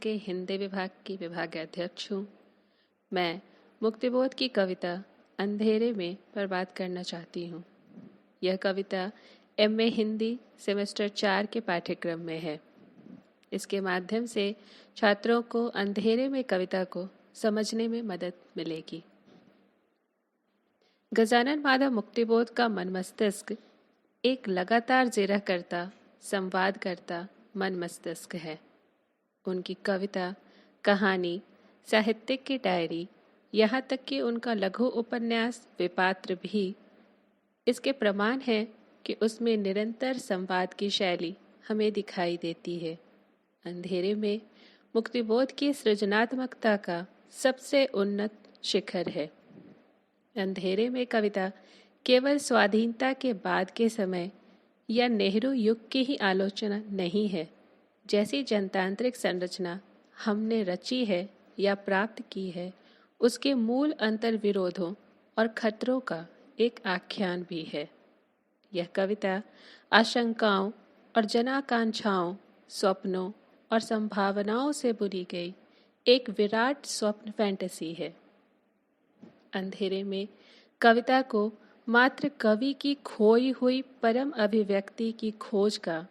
के हिंदी विभाग की विभागाध्यक्ष हूँ। मैं मुक्तिबोध की कविता अंधेरे में पर बात करना चाहती हूँ। यह कविता एमए हिंदी सेमेस्टर 4 के पाठ्यक्रम में है। इसके माध्यम से छात्रों को अंधेरे में कविता को समझने में मदद मिलेगी। गजानन माधव मुक्तिबोध का मन मस्तिष्क एक लगातार जिरह करता, संवाद करता मन मस्तिष्क है। उनकी कविता, कहानी, साहित्यिक की डायरी, यहाँ तक कि उनका लघु उपन्यास विपात्र भी इसके प्रमाण है कि उसमें निरंतर संवाद की शैली हमें दिखाई देती है। अंधेरे में मुक्तिबोध की सृजनात्मकता का सबसे उन्नत शिखर है। अंधेरे में कविता केवल स्वाधीनता के बाद के समय या नेहरू युग की ही आलोचना नहीं है। जैसी जनतांत्रिक संरचना हमने रची है या प्राप्त की है, उसके मूल अंतर्विरोधों और खतरों का एक आख्यान भी है। यह कविता आशंकाओं और जनाकांक्षाओं, स्वप्नों और संभावनाओं से बुनी गई एक विराट स्वप्न फैंटेसी है। अंधेरे में कविता को मात्र कवि की खोई हुई परम अभिव्यक्ति की खोज का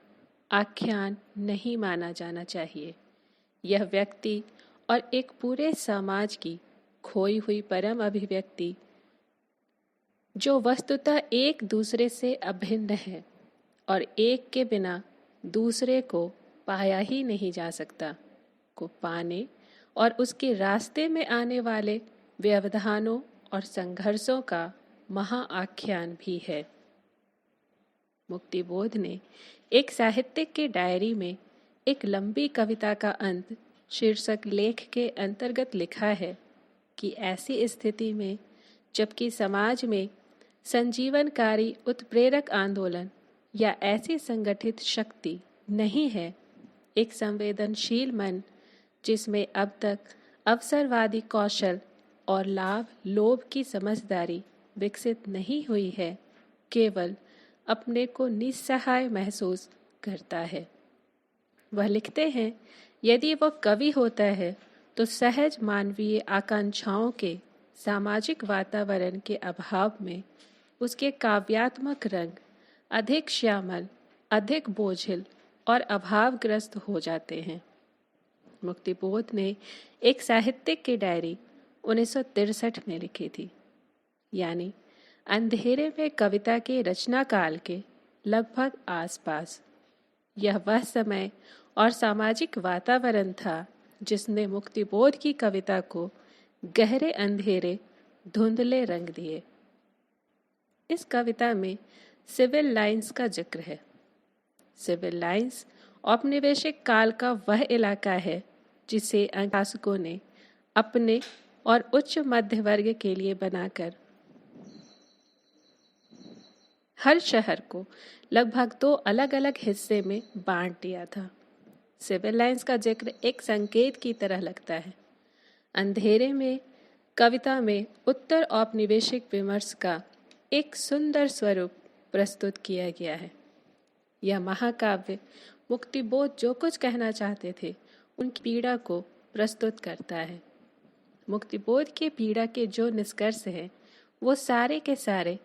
आख्यान नहीं माना जाना चाहिए। यह व्यक्ति और एक पूरे समाज की खोई हुई परम अभिव्यक्ति जो वस्तुतः एक दूसरे से अभिन्न है और एक के बिना दूसरे को पाया ही नहीं जा सकता, को पाने और उसके रास्ते में आने वाले व्यवधानों और संघर्षों का महाआख्यान भी है। मुक्तिबोध ने एक साहित्यिक की डायरी में एक लंबी कविता का अंत शीर्षक लेख के अंतर्गत लिखा है कि ऐसी स्थिति में जबकि समाज में संजीवनकारी उत्प्रेरक आंदोलन या ऐसी संगठित शक्ति नहीं है, एक संवेदनशील मन जिसमें अब तक अवसरवादी कौशल और लाभ लोभ की समझदारी विकसित नहीं हुई है, केवल अपने को निस्सहाय महसूस करता है। वह लिखते हैं, यदि वह कवि होता है तो सहज मानवीय आकांक्षाओं के सामाजिक वातावरण के अभाव में उसके काव्यात्मक रंग अधिक श्यामल, अधिक बोझिल और अभावग्रस्त हो जाते हैं। मुक्तिबोध ने एक साहित्यिक की डायरी 1963 में लिखी थी, यानी अंधेरे में कविता के रचना काल के लगभग आसपास। यह वह समय और सामाजिक वातावरण था जिसने मुक्तिबोध की कविता को गहरे अंधेरे धुंधले रंग दिए। इस कविता में सिविल लाइंस का जिक्र है। सिविल लाइंस औपनिवेशिक काल का वह इलाका है जिसे शासकों ने अपने और उच्च मध्य वर्ग के लिए बनाकर हर शहर को लगभग 2 अलग अलग हिस्से में बांट दिया था। सिविल लाइंस का जिक्र एक संकेत की तरह लगता है। अंधेरे में कविता में उत्तर औपनिवेशिक विमर्श का एक सुंदर स्वरूप प्रस्तुत किया गया है। यह महाकाव्य मुक्तिबोध जो कुछ कहना चाहते थे उनकी पीड़ा को प्रस्तुत करता है। मुक्तिबोध की पीड़ा के जो निष्कर्ष हैं वो सारे के सारे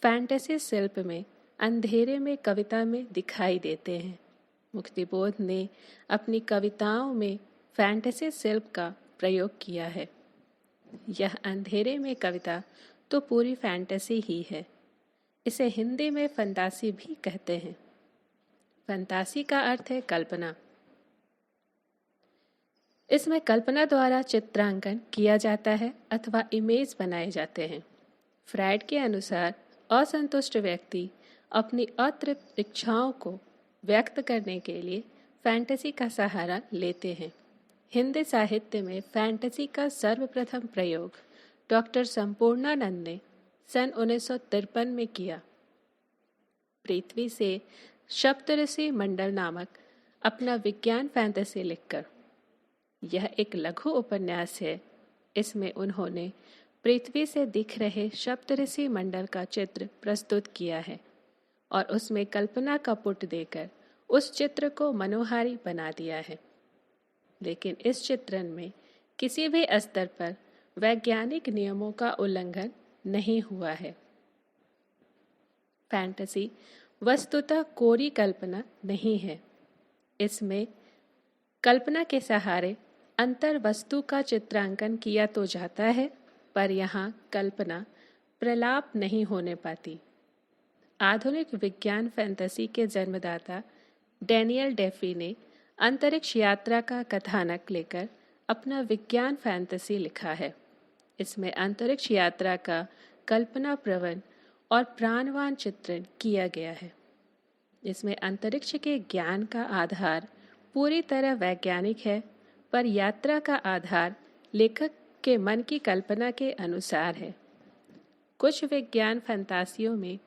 फैंटेसी शिल्प में अंधेरे में कविता में दिखाई देते हैं। मुक्तिबोध ने अपनी कविताओं में फैंटेसी शिल्प का प्रयोग किया है। यह अंधेरे में कविता तो पूरी फैंटेसी ही है। इसे हिंदी में फंतासी भी कहते हैं। फंतासी का अर्थ है कल्पना। इसमें कल्पना द्वारा चित्रांकन किया जाता है अथवा इमेज बनाए जाते हैं। फ्रायड के अनुसार असंतुष्ट व्यक्ति अपनी अतृप्त इच्छाओं को व्यक्त करने के लिए फैंटेसी का सहारा लेते हैं। हिंदी साहित्य में फैंटेसी का सर्वप्रथम प्रयोग डॉक्टर संपूर्णानंद ने सन 1953 में किया। पृथ्वी से सप्तऋषि मंडल नामक अपना विज्ञान फैंटेसी लिखकर। यह एक लघु उपन्यास है। इसमें उन्होंने पृथ्वी से दिख रहे सप्तऋषि मंडल का चित्र प्रस्तुत किया है और उसमें कल्पना का पुट देकर उस चित्र को मनोहारी बना दिया है। लेकिन इस चित्रण में किसी भी स्तर पर वैज्ञानिक नियमों का उल्लंघन नहीं हुआ है। फैंटेसी वस्तुतः कोरी कल्पना नहीं है। इसमें कल्पना के सहारे अंतर वस्तु का चित्रांकन किया तो जाता है, पर यहाँ कल्पना प्रलाप नहीं होने पाती। आधुनिक विज्ञान फैंटेसी के जन्मदाता डैनियल डेफी ने अंतरिक्ष यात्रा का कथानक लेकर अपना विज्ञान फैंटेसी लिखा है। इसमें अंतरिक्ष यात्रा का कल्पना प्रवण और प्राणवान चित्रण किया गया है। इसमें अंतरिक्ष के ज्ञान का आधार पूरी तरह वैज्ञानिक है, पर यात्रा का आधार लेखक के मन की कल्पना के अनुसार है। कुछ विज्ञान फंतासियों में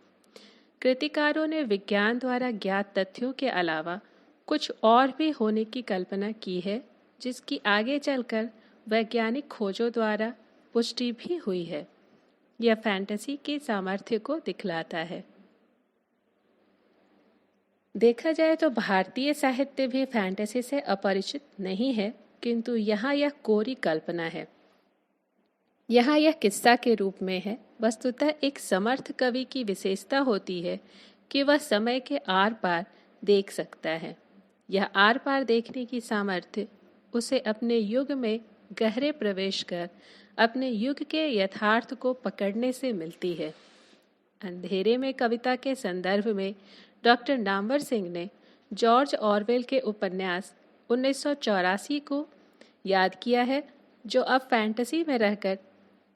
कृतिकारों ने विज्ञान द्वारा ज्ञात तथ्यों के अलावा कुछ और भी होने की कल्पना की है, जिसकी आगे चलकर वैज्ञानिक खोजों द्वारा पुष्टि भी हुई है। यह फैंटेसी के सामर्थ्य को दिखलाता है। देखा जाए तो भारतीय साहित्य भी फैंटेसी से अपरिचित नहीं है, किंतु यहाँ यह कोरी कल्पना है। यहाँ यह किस्सा के रूप में है। वस्तुतः एक समर्थ कवि की विशेषता होती है कि वह समय के आर पार देख सकता है। यह आर पार देखने की सामर्थ्य उसे अपने युग में गहरे प्रवेश कर अपने युग के यथार्थ को पकड़ने से मिलती है। अंधेरे में कविता के संदर्भ में डॉक्टर नामवर सिंह ने जॉर्ज ऑरवेल के उपन्यास 1984 को याद किया है, जो अब फैंटेसी में रहकर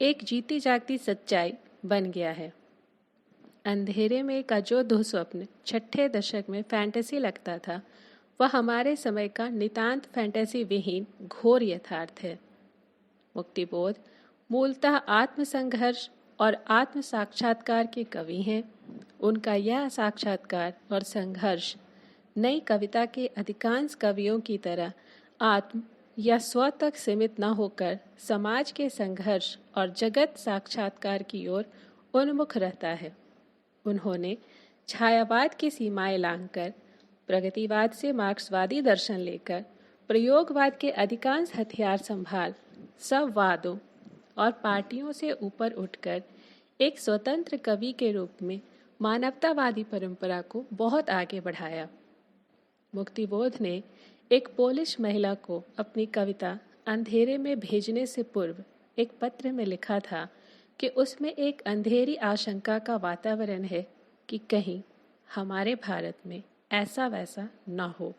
एक जीती जागती सच्चाई बन गया है। अंधेरे में का जो दुःस्वप्न छठे दशक में फैंटेसी लगता था, वह हमारे समय का नितांत फैंटेसी विहीन घोर यथार्थ है। मुक्तिबोध मूलतः आत्मसंघर्ष और आत्म साक्षात्कार के कवि हैं। उनका यह साक्षात्कार और संघर्ष नई कविता के अधिकांश कवियों की तरह आत्म या स्व तक सीमित न होकर समाज के संघर्ष और जगत साक्षात्कार की ओर उन्मुख रहता है। उन्होंने छायावाद की सीमाएं लांघकर प्रगतिवाद से मार्क्सवादी दर्शन लेकर प्रयोगवाद के अधिकांश हथियार संभाल सब वादों और पार्टियों से ऊपर उठकर एक स्वतंत्र कवि के रूप में मानवतावादी परंपरा को बहुत आगे बढ़ाया। मुक्तिबोध ने एक पोलिश महिला को अपनी कविता अंधेरे में भेजने से पूर्व एक पत्र में लिखा था कि उसमें एक अंधेरी आशंका का वातावरण है कि कहीं हमारे भारत में ऐसा वैसा न हो।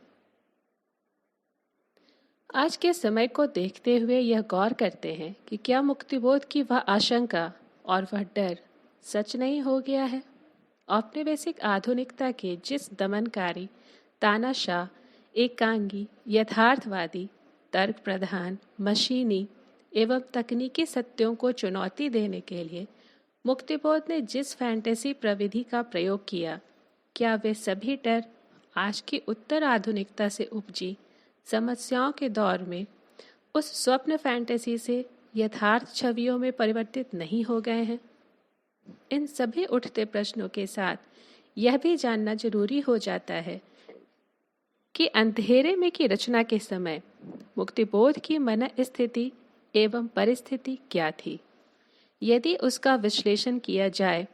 आज के समय को देखते हुए यह गौर करते हैं कि क्या मुक्तिबोध की वह आशंका और वह डर सच नहीं हो गया है। औपनिवेशिक आधुनिकता के जिस दमनकारी, तानाशाह, एकांगी, यथार्थवादी, तर्क प्रधान, मशीनी एवं तकनीकी सत्यों को चुनौती देने के लिए मुक्तिबोध ने जिस फैंटेसी प्रविधि का प्रयोग किया, क्या वे सभी डर आज की उत्तर आधुनिकता से उपजी समस्याओं के दौर में उस स्वप्न फैंटेसी से यथार्थ छवियों में परिवर्तित नहीं हो गए हैं? इन सभी उठते प्रश्नों के साथ यह भी जानना जरूरी हो जाता है कि अंधेरे में की रचना के समय मुक्तिबोध की मन स्थिति एवं परिस्थिति क्या थी। यदि उसका विश्लेषण किया जाए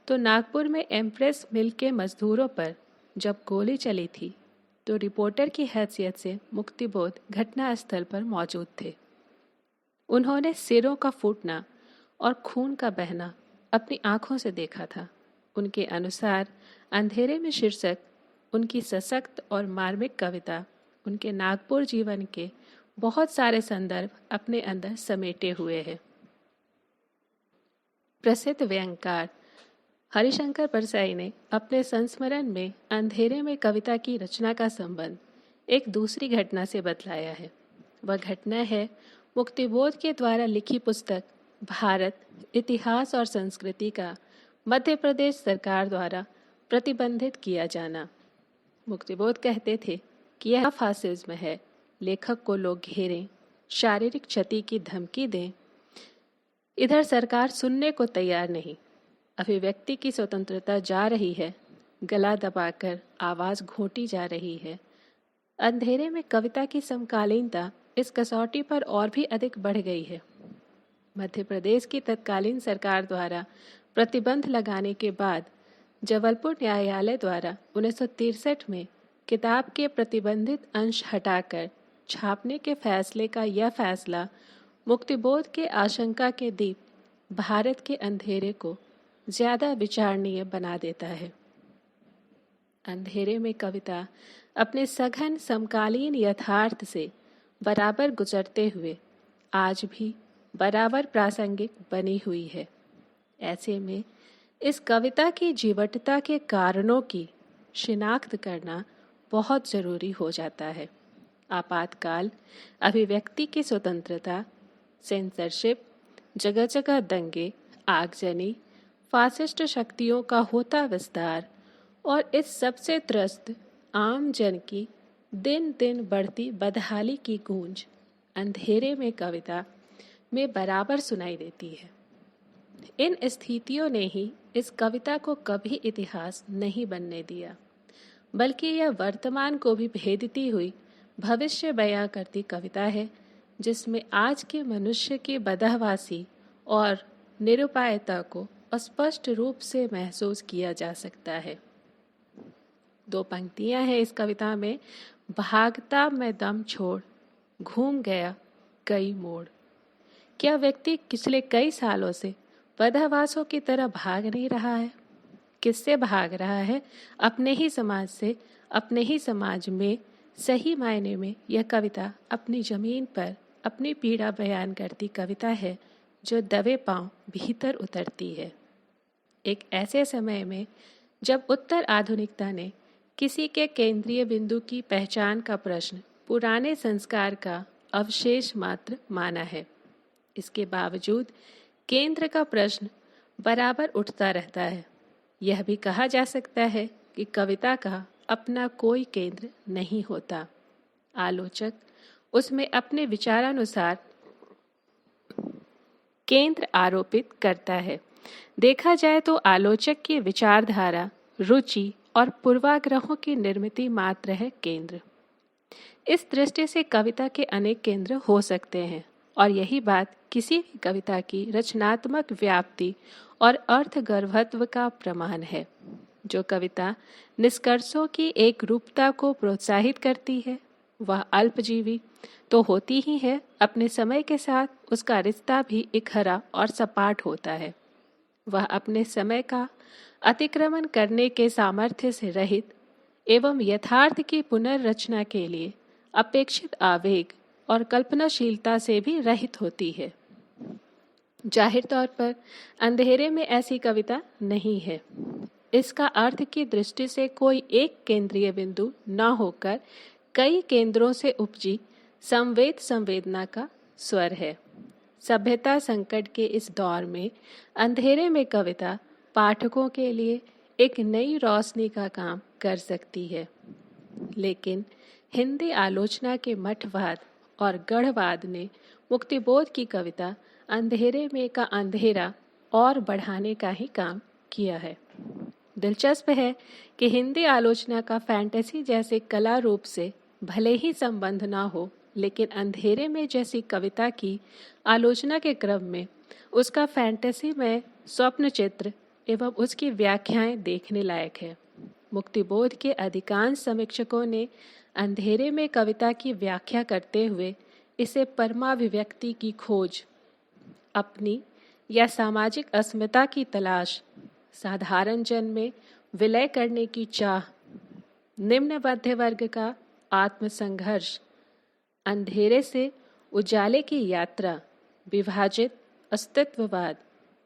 तो नागपुर में एम्प्रेस मिल के मजदूरों पर जब गोली चली थी तो रिपोर्टर की हैसियत से मुक्तिबोध घटनास्थल पर मौजूद थे। उन्होंने सिरों का फूटना और खून का बहना अपनी आंखों से देखा था। उनके अनुसार अंधेरे में शीर्षक उनकी सशक्त और मार्मिक कविता उनके नागपुर जीवन के बहुत सारे संदर्भ अपने अंदर समेटे हुए है। प्रसिद्ध व्यंगकार हरिशंकर परसाई ने अपने संस्मरण में अंधेरे में कविता की रचना का संबंध एक दूसरी घटना से बतलाया है। वह घटना है मुक्तिबोध के द्वारा लिखी पुस्तक भारत इतिहास और संस्कृति का मध्य प्रदेश सरकार द्वारा प्रतिबंधित किया जाना। मुक्तिबोध कहते थे कि यह फासिज्म है, लेखक को लोग घेरें, शारीरिक क्षति की धमकी दें। इधर सरकार सुनने को तैयार नहीं। अभिव्यक्ति की स्वतंत्रता जा रही है, गला दबाकर आवाज घोंटी जा रही है। अंधेरे में कविता की समकालीनता इस कसौटी पर और भी अधिक बढ़ गई है। मध्य प्रदेश की तत्कालीन सरकार द्वारा प्रतिबंध लगाने के बाद जबलपुर न्यायालय द्वारा 1963 में किताब के प्रतिबंधित अंश हटाकर छापने के फैसले का यह फैसला मुक्तिबोध के आशंका के दीप भारत के अंधेरे को ज़्यादा विचारणीय बना देता है। अंधेरे में कविता अपने सघन समकालीन यथार्थ से बराबर गुजरते हुए आज भी बराबर प्रासंगिक बनी हुई है। ऐसे में इस कविता की जीवटता के कारणों की शिनाख्त करना बहुत ज़रूरी हो जाता है। आपातकाल, अभिव्यक्ति की स्वतंत्रता, सेंसरशिप, जगह जगह दंगे, आगजनी, फासिस्ट शक्तियों का होता विस्तार और इस सबसे त्रस्त आम जन की दिन दिन बढ़ती बदहाली की गूंज अंधेरे में कविता में बराबर सुनाई देती है। इन स्थितियों ने ही इस कविता को कभी इतिहास नहीं बनने दिया, बल्कि यह वर्तमान को भी भेदती हुई भविष्य बयां करती कविता है, जिसमें आज के मनुष्य की बदहवासी और निरुपायता को स्पष्ट रूप से महसूस किया जा सकता है। 2 पंक्तियां हैं इस कविता में। भागता मैं दम छोड़, घूम गया कई मोड़। क्या व्यक्ति पिछले कई सालों से बदहवासों की तरह भाग नहीं रहा है? किससे भाग रहा है? अपने ही समाज से। अपने ही समाज में सही मायने में यह कविता अपनी जमीन पर अपनी पीड़ा बयान करती कविता है, जो दबे पांव भीतर उतरती है। एक ऐसे समय में जब उत्तर आधुनिकता ने किसी के केंद्रीय बिंदु की पहचान का प्रश्न पुराने संस्कार का अवशेष मात्र माना है, इसके बावजूद केंद्र का प्रश्न बराबर उठता रहता है। यह भी कहा जा सकता है कि कविता का अपना कोई केंद्र नहीं होता। आलोचक उसमें अपने विचारानुसार केंद्र आरोपित करता है। देखा जाए तो आलोचक की विचारधारा, रुचि और पूर्वाग्रहों की निर्मिति मात्र है केंद्र। इस दृष्टि से कविता के अनेक केंद्र हो सकते हैं, और यही बात किसी भी कविता की रचनात्मक व्याप्ति और अर्थगर्भत्व का प्रमाण है। जो कविता निष्कर्षों की एक रूपता को प्रोत्साहित करती है, वह अल्पजीवी तो होती ही है, अपने समय के साथ उसका रिश्ता भी इकहरा और सपाट होता है। वह अपने समय का अतिक्रमण करने के सामर्थ्य से रहित एवं यथार्थ की पुनर्रचना के लिए अपेक्षित आवेग और कल्पनाशीलता से भी रहित होती है। जाहिर तौर पर अंधेरे में ऐसी कविता नहीं है। इसका अर्थ की दृष्टि से कोई एक केंद्रीय बिंदु न होकर कई केंद्रों से उपजी संवेदना का स्वर है। सभ्यता संकट के इस दौर में अंधेरे में कविता पाठकों के लिए एक नई रोशनी का काम कर सकती है। लेकिन हिंदी आलोचना के मठवाद और गढ़वाद ने मुक्तिबोध की कविता अंधेरे में का अंधेरा और बढ़ाने का ही काम किया है। दिलचस्प है कि हिंदी आलोचना का फैंटेसी जैसे कला रूप से भले ही संबंध ना हो, लेकिन अंधेरे में जैसी कविता की आलोचना के क्रम में उसका फैंटेसी में स्वप्न चित्र एवं उसकी व्याख्याएं देखने लायक है। मुक्तिबोध के अधिकांश समीक्षकों ने अंधेरे में कविता की व्याख्या करते हुए इसे परमाभिव्यक्ति की खोज, अपनी या सामाजिक अस्मिता की तलाश, साधारण जन में विलय करने की चाह, निम्न मध्य वर्ग का आत्मसंघर्ष, अंधेरे से उजाले की यात्रा, विभाजित अस्तित्ववाद,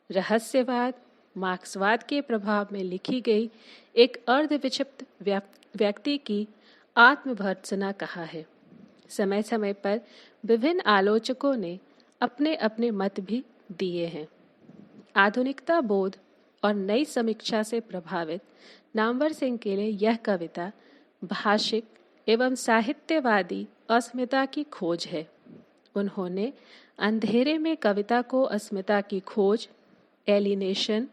रहस्यवाद, मार्क्सवाद के प्रभाव में लिखी गई एक अर्धविक्षिप्त व्यक्ति की आत्मभर्त्सना कहा है। समय समय पर विभिन्न आलोचकों ने अपने अपने मत भी दिए हैं। आधुनिकता बोध और नई समीक्षा से प्रभावित नामवर सिंह के लिए यह कविता भाषिक एवं साहित्यवादी अस्मिता की खोज है। उन्होंने अंधेरे में कविता को अस्मिता की खोज, alienation,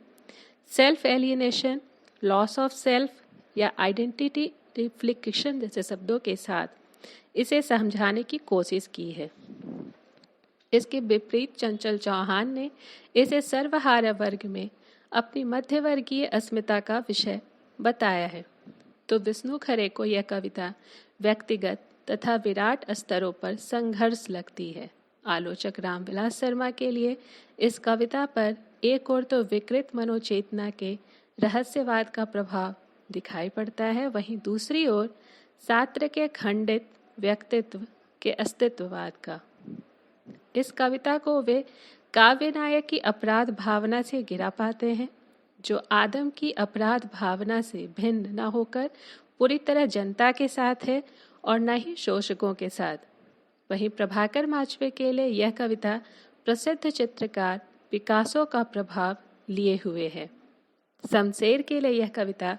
self alienation, loss of self या आइडेंटिटी रिफ्लेक्शन जैसे शब्दों के साथ इसे समझाने की कोशिश की है। इसके विपरीत चंचल चौहान ने इसे सर्वहारा वर्ग में अपनी मध्यवर्गीय अस्मिता का विषय बताया है। तो विष्णु खरे को यह कविता व्यक्तिगत तथा विराट स्तरों पर संघर्ष लगती है। आलोचक रामविलास शर्मा के लिए इस कविता पर एक ओर तो विकृत मनोचेतना के रहस्यवाद का प्रभाव दिखाई पड़ता है, वहीं दूसरी ओर सात्र के खंडित व्यक्तित्व के अस्तित्ववाद का। इस कविता को वे काव्य नायक की अपराध भावना से गिरा पाते हैं, जो आदम की अपराध भावना से भिन्न न होकर पूरी तरह जनता के साथ है और न ही शोषकों के साथ। वहीं प्रभाकर माचवे के लिए यह कविता प्रसिद्ध चित्रकार पिकासो का प्रभाव लिए हुए है। शमशेर के लिए यह कविता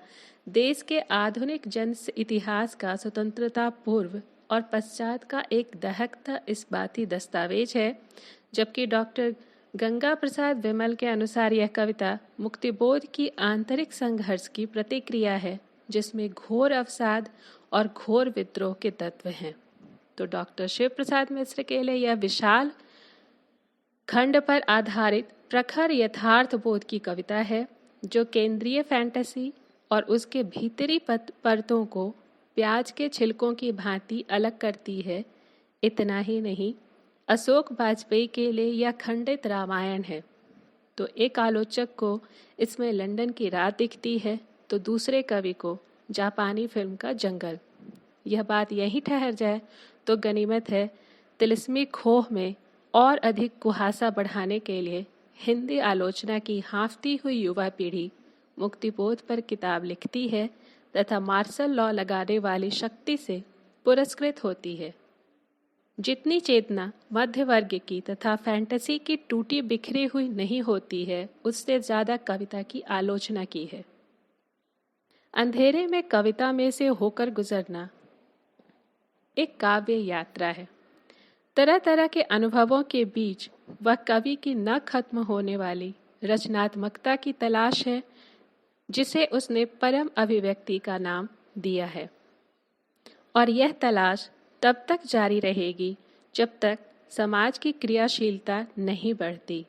देश के आधुनिक जन इतिहास का स्वतंत्रता पूर्व और पश्चात का एक दहकता इस्बाती दस्तावेज है, जबकि डॉक्टर गंगा प्रसाद विमल के अनुसार यह कविता मुक्तिबोध की आंतरिक संघर्ष की प्रतिक्रिया है, जिसमें घोर अवसाद और घोर विद्रोह के तत्व हैं। तो डॉक्टर शिव प्रसाद मिश्र के लिए यह विशाल खंड पर आधारित प्रखर यथार्थ बोध की कविता है, जो केंद्रीय फैंटेसी और उसके भीतरी परतों को प्याज के छिलकों की भांति अलग करती है। इतना ही नहीं, अशोक वाजपेयी के लिए यह खंडित रामायण है। तो एक आलोचक को इसमें लंदन की रात दिखती है, तो दूसरे कवि को जापानी फिल्म का जंगल। यह बात यहीं ठहर जाए तो गनीमत है। तिलिस्मी खोह में और अधिक कुहासा बढ़ाने के लिए हिंदी आलोचना की हाँफती हुई युवा पीढ़ी मुक्तिबोध पर किताब लिखती है तथा मार्शल लॉ लगाने वाली शक्ति से पुरस्कृत होती है। जितनी चेतना मध्य वर्ग की तथा फैंटेसी की टूटी बिखरी हुई नहीं होती है, उससे ज़्यादा कविता की आलोचना की है। अंधेरे में कविता में से होकर गुजरना एक काव्य यात्रा है। तरह तरह के अनुभवों के बीच वह कवि की न खत्म होने वाली रचनात्मकता की तलाश है, जिसे उसने परम अभिव्यक्ति का नाम दिया है। और यह तलाश तब तक जारी रहेगी जब तक समाज की क्रियाशीलता नहीं बढ़ती।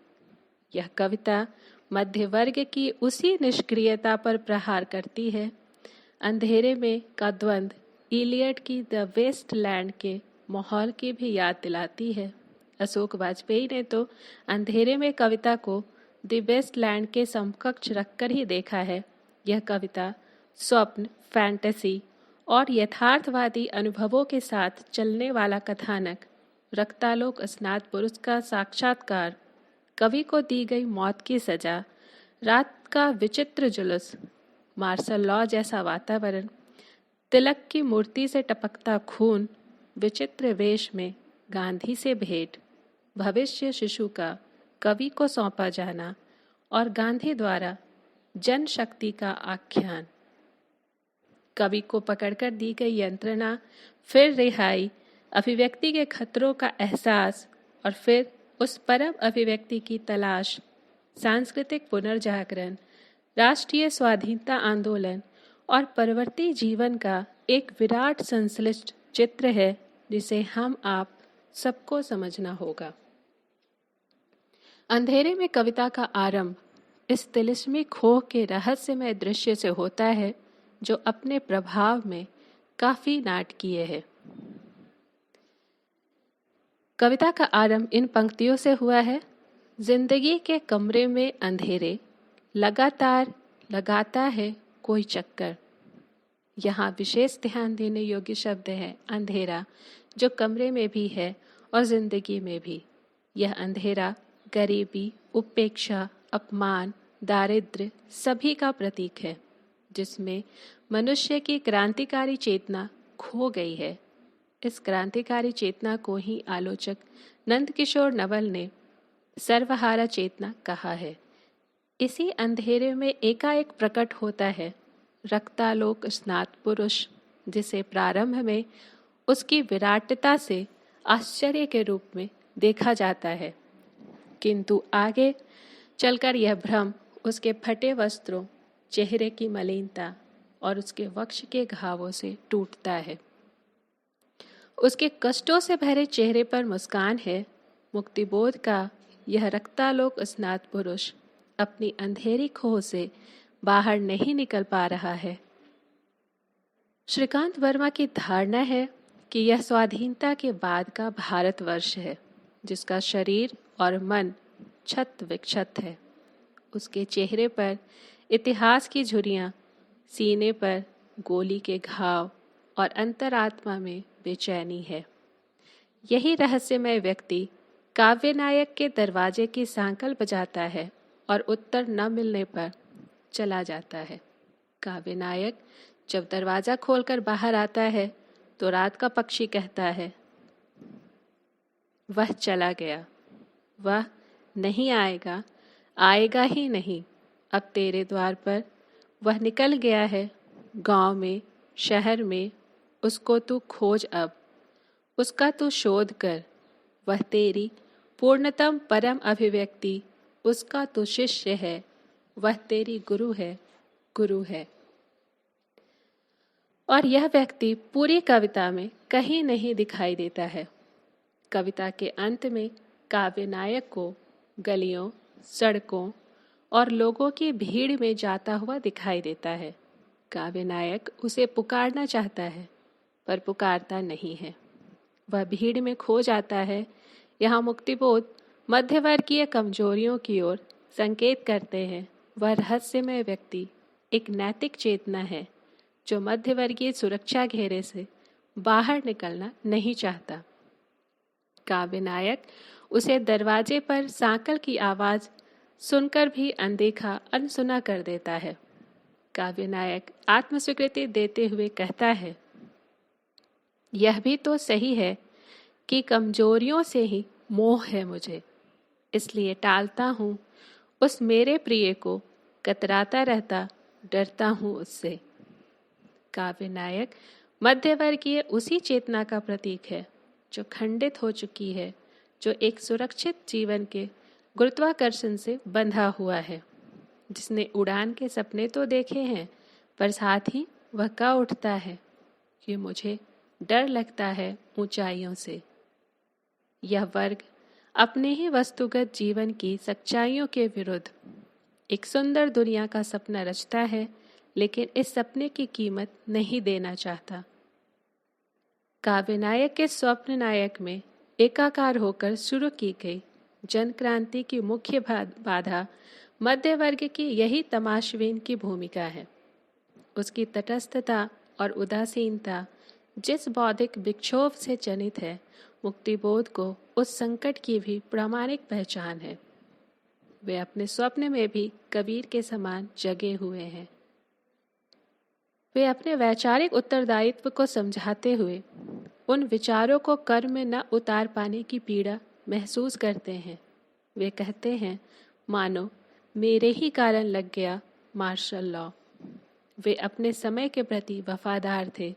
यह कविता मध्य वर्ग की उसी निष्क्रियता पर प्रहार करती है। अंधेरे में का द्वंद्व इलियड की द वेस्ट लैंड के माहौल की भी याद दिलाती है। अशोक वाजपेयी ने तो अंधेरे में कविता को द वेस्ट लैंड के समकक्ष रखकर ही देखा है। यह कविता स्वप्न, फैंटेसी और यथार्थवादी अनुभवों के साथ चलने वाला कथानक, रक्तालोक स्नात पुरुष का साक्षात्कार, कवि को दी गई मौत की सजा, रात का विचित्र जुलूस, मार्शल लॉ जैसा वातावरण, तिलक की मूर्ति से टपकता खून, विचित्र वेश में गांधी से भेंट, भविष्य शिशु का कवि को सौंपा जाना और गांधी द्वारा जनशक्ति का आख्यान, कवि को पकड़कर दी गई यंत्रणा, फिर रिहाई, अभिव्यक्ति के खतरों का एहसास और फिर उस परम अभिव्यक्ति की तलाश, सांस्कृतिक पुनर्जागरण, राष्ट्रीय स्वाधीनता आंदोलन और परवर्ती जीवन का एक विराट संश्लिष्ट चित्र है, जिसे हम आप सबको समझना होगा। अंधेरे में कविता का आरंभ इस तिलिस्मी खोह के रहस्यमय दृश्य से होता है, जो अपने प्रभाव में काफी नाटकीय है। कविता का आरंभ इन पंक्तियों से हुआ है। जिंदगी के कमरे में अंधेरे, लगातार लगाता है कोई चक्कर। यहाँ विशेष ध्यान देने योग्य शब्द है अंधेरा, जो कमरे में भी है और जिंदगी में भी। यह अंधेरा गरीबी, उपेक्षा, अपमान, दारिद्र्य सभी का प्रतीक है, जिसमें मनुष्य की क्रांतिकारी चेतना खो गई है। इस क्रांतिकारी चेतना को ही आलोचक नंदकिशोर नवल ने सर्वहारा चेतना कहा है। इसी अंधेरे में एकाएक प्रकट होता है रक्तालोक स्नात पुरुष, जिसे प्रारंभ में उसकी विराटता से आश्चर्य के रूप में देखा जाता है, किंतु आगे चलकर यह भ्रम उसके फटे वस्त्रों, चेहरे की मलिनता और उसके वक्ष के घावों से टूटता है। उसके कष्टों से भरे चेहरे पर मुस्कान है। मुक्तिबोध का यह रक्तालोक स्नात पुरुष अपनी अंधेरी खोह से बाहर नहीं निकल पा रहा है। श्रीकांत वर्मा की धारणा है कि यह स्वाधीनता के बाद का भारतवर्ष है, जिसका शरीर और मन छत विक्षत है। उसके चेहरे पर इतिहास की झुर्रियाँ, सीने पर गोली के घाव और अंतरात्मा में बेचैनी है। यही रहस्यमय व्यक्ति काव्य नायक के दरवाजे की सांकल बजाता है और उत्तर न मिलने पर चला जाता है। काव्य नायक जब दरवाजा खोलकर बाहर आता है तो रात का पक्षी कहता है, वह चला गया, वह नहीं आएगा, आएगा ही नहीं। अब तेरे द्वार पर वह निकल गया है। गांव में, शहर में उसको तू खोज अब, उसका तू शोध कर। वह तेरी पूर्णतम परम अभिव्यक्ति, उसका तू शिष्य है। वह तेरी गुरु है, गुरु है। और यह व्यक्ति पूरी कविता में कहीं नहीं दिखाई देता है। कविता के अंत में काव्य नायक को गलियों, सड़कों और लोगों की भीड़ में जाता हुआ दिखाई देता है। काव्य नायक उसे पुकारना चाहता है पर पुकारता नहीं है। वह भीड़ में खो जाता है। यहाँ मुक्तिबोध मध्यवर्गीय कमजोरियों की ओर संकेत करते हैं। वह रहस्यमय व्यक्ति एक नैतिक चेतना है जो मध्यवर्गीय सुरक्षा घेरे से बाहर निकलना नहीं चाहता। काव्य नायक उसे दरवाजे पर सांकल की आवाज सुनकर भी अनदेखा, अनसुना कर देता है। काव्य नायक आत्मस्वीकृति देते हुए कहता है, यह भी तो सही है कि कमजोरियों से ही मोह है मुझे, इसलिए टालता हूँ उस मेरे प्रिय को, कतराता रहता, डरता हूँ उससे। काव्य नायक मध्यवर्गीय उसी चेतना का प्रतीक है जो खंडित हो चुकी है, जो एक सुरक्षित जीवन के गुरुत्वाकर्षण से बंधा हुआ है, जिसने उड़ान के सपने तो देखे हैं पर साथ ही वह कह उठता है कि मुझे डर लगता है ऊंचाइयों से। यह वर्ग अपने ही वस्तुगत जीवन की सच्चाइयों के विरुद्ध एक सुंदर दुनिया का सपना रचता है, लेकिन इस सपने की कीमत नहीं देना चाहता। काव्य नायक के स्वप्न नायक में एकाकार होकर शुरू की गई जन क्रांति की मुख्य बाधा मध्य वर्ग की यही तमाशबीन की भूमिका है। उसकी तटस्थता और उदासीनता जिस बौद्धिक विक्षोभ से जनित है, मुक्तिबोध को उस संकट की भी प्रामाणिक पहचान है। वे अपने स्वप्न में भी कबीर के समान जगे हुए हैं। वे अपने वैचारिक उत्तरदायित्व को समझाते हुए उन विचारों को कर्म में न उतार पाने की पीड़ा महसूस करते हैं। वे कहते हैं, मानो मेरे ही कारण लग गया मार्शल लॉ। वे अपने समय के प्रति वफादार थे।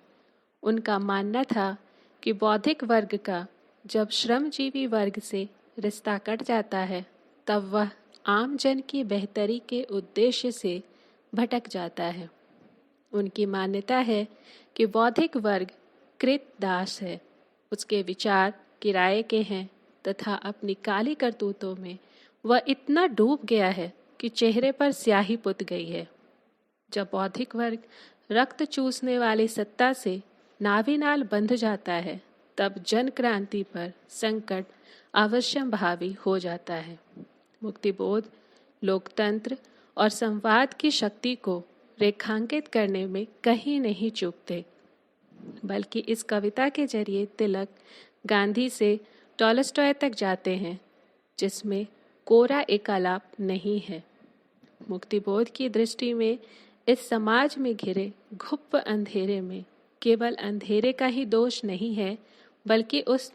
उनका मानना था कि बौद्धिक वर्ग का जब श्रमजीवी वर्ग से रिश्ता कट जाता है, तब वह आम जन की बेहतरी के उद्देश्य से भटक जाता है। उनकी मान्यता है कि बौद्धिक वर्ग कृत दास है, उसके विचार किराए के हैं तथा अपनी काली करतूतों में वह इतना डूब गया है कि चेहरे पर स्याही पुत गई है। जब बौद्धिक वर्ग रक्त चूसने वाली सत्ता से नाभिनाल बंध जाता है, तब जन क्रांति पर संकट अवश्यंभावी हो जाता है। मुक्तिबोध लोकतंत्र और संवाद की शक्ति को रेखांकित करने में कहीं नहीं चूकते, बल्कि इस कविता के जरिए तिलक गांधी से टॉलस्टॉय तक जाते हैं, जिसमें कोरा एकालाप नहीं है। मुक्तिबोध की दृष्टि में इस समाज में घिरे घुप अंधेरे में केवल अंधेरे का ही दोष नहीं है, बल्कि उस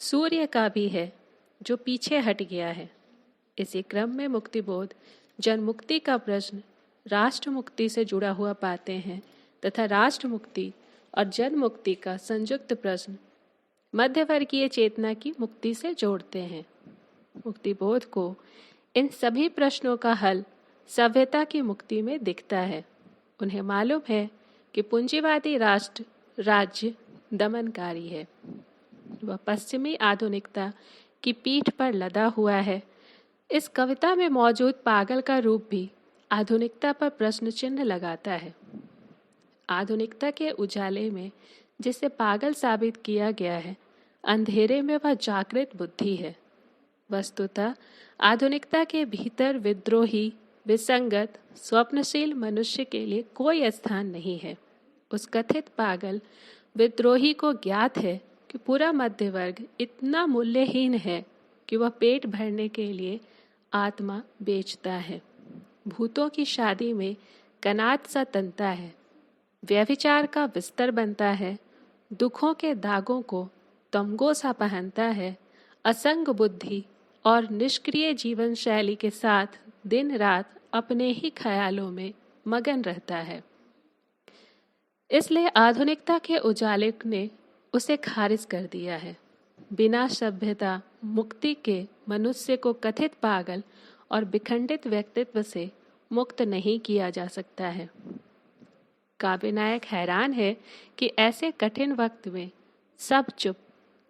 सूर्य का भी है जो पीछे हट गया है। इसी क्रम में मुक्तिबोध जन मुक्ति का प्रश्न राष्ट्र मुक्ति से जुड़ा हुआ पाते हैं तथा राष्ट्र मुक्ति और जन मुक्ति का संयुक्त प्रश्न मध्यवर्गीय चेतना की मुक्ति से जोड़ते हैं। मुक्तिबोध को इन सभी प्रश्नों का हल सभ्यता की मुक्ति में दिखता है। उन्हें मालूम है कि पूंजीवादी राष्ट्र राज्य दमनकारी है। वह पश्चिमी आधुनिकता की पीठ पर लदा हुआ है। इस कविता में मौजूद पागल का रूप भी आधुनिकता पर प्रश्न चिन्ह लगाता है। आधुनिकता के उजाले में जिसे पागल साबित किया गया है, अंधेरे में वह जागृत बुद्धि है। वस्तुतः आधुनिकता के भीतर विद्रोही, विसंगत, स्वप्नशील मनुष्य के लिए कोई स्थान नहीं है। उस कथित पागल विद्रोही को ज्ञात है कि पूरा मध्य वर्ग इतना मूल्यहीन है कि वह पेट भरने के लिए आत्मा बेचता है, भूतों की शादी में कनात सा तनता है, व्यभिचार का बिस्तर बनता है, दुखों के दागों को तमगो सा पहनता है, असंग बुद्धि और निष्क्रिय जीवन शैली के साथ दिन रात अपने ही ख्यालों में मगन रहता है। इसलिए आधुनिकता के उजाले ने उसे खारिज कर दिया है। बिना सभ्यता मुक्ति के मनुष्य को कथित पागल और विखंडित व्यक्तित्व से मुक्त नहीं किया जा सकता है। काव्य नायक हैरान है कि ऐसे कठिन वक्त में सब चुप,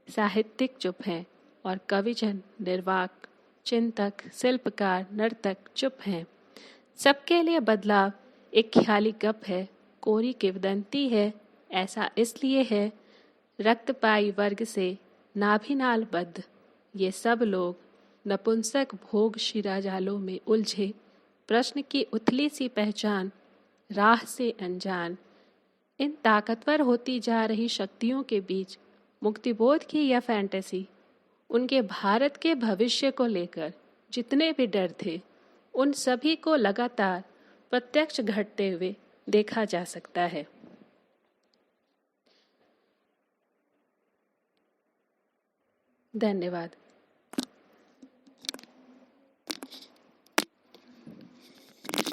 साहित्यिक चुप हैं और कविजन, निर्वाक, चिंतक, शिल्पकार, नर्तक चुप हैं। सबके लिए बदलाव एक ख्याली गप है, कोरी किंवदंती है। ऐसा इसलिए है, रक्तपाई वर्ग से नाभिनाल बद्ध ये सब लोग नपुंसक भोग शिराजालों में उलझे, प्रश्न की उथली सी पहचान, राह से अनजान। इन ताकतवर होती जा रही शक्तियों के बीच मुक्तिबोध की यह फैंटेसी, उनके भारत के भविष्य को लेकर जितने भी डर थे, उन सभी को लगातार प्रत्यक्ष घटते हुए देखा जा सकता है। धन्यवाद।